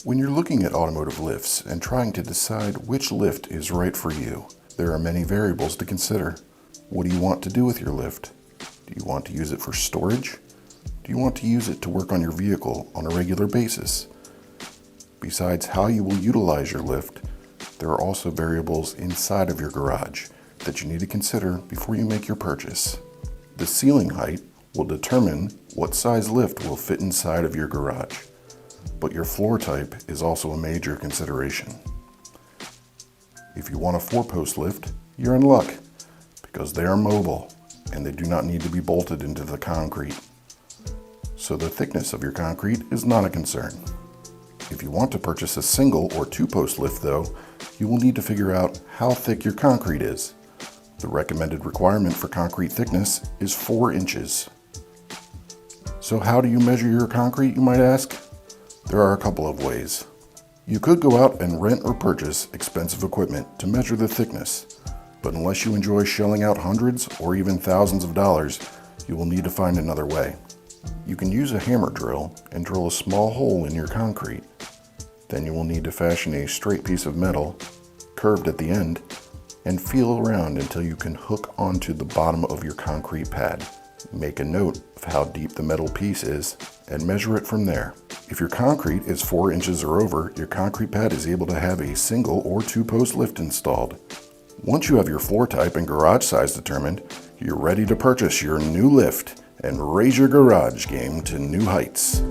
When you're looking at automotive lifts and trying to decide which lift is right for you, there are many variables to consider. What do you want to do with your lift? Do you want to use it for storage? Do you want to use it to work on your vehicle on a regular basis? Besides how you will utilize your lift, there are also variables inside of your garage that you need to consider before you make your purchase. The ceiling height will determine what size lift will fit inside of your garage, but your floor type is also a major consideration. If you want a 4-post lift, you're in luck because they are mobile and they do not need to be bolted into the concrete. So the thickness of your concrete is not a concern. If you want to purchase a single or 2-post lift though, you will need to figure out how thick your concrete is. The recommended requirement for concrete thickness is 4 inches. So how do you measure your concrete, you might ask? There are a couple of ways. You could go out and rent or purchase expensive equipment to measure the thickness, but unless you enjoy shelling out hundreds or even thousands of dollars, you will need to find another way. You can use a hammer drill and drill a small hole in your concrete. Then you will need to fashion a straight piece of metal, curved at the end, and feel around until you can hook onto the bottom of your concrete pad. Make a note of how deep the metal piece is and measure it from there. If your concrete is 4 inches or over, your concrete pad is able to have a single or 2-post lift installed. Once you have your floor type and garage size determined, you're ready to purchase your new lift and raise your garage game to new heights.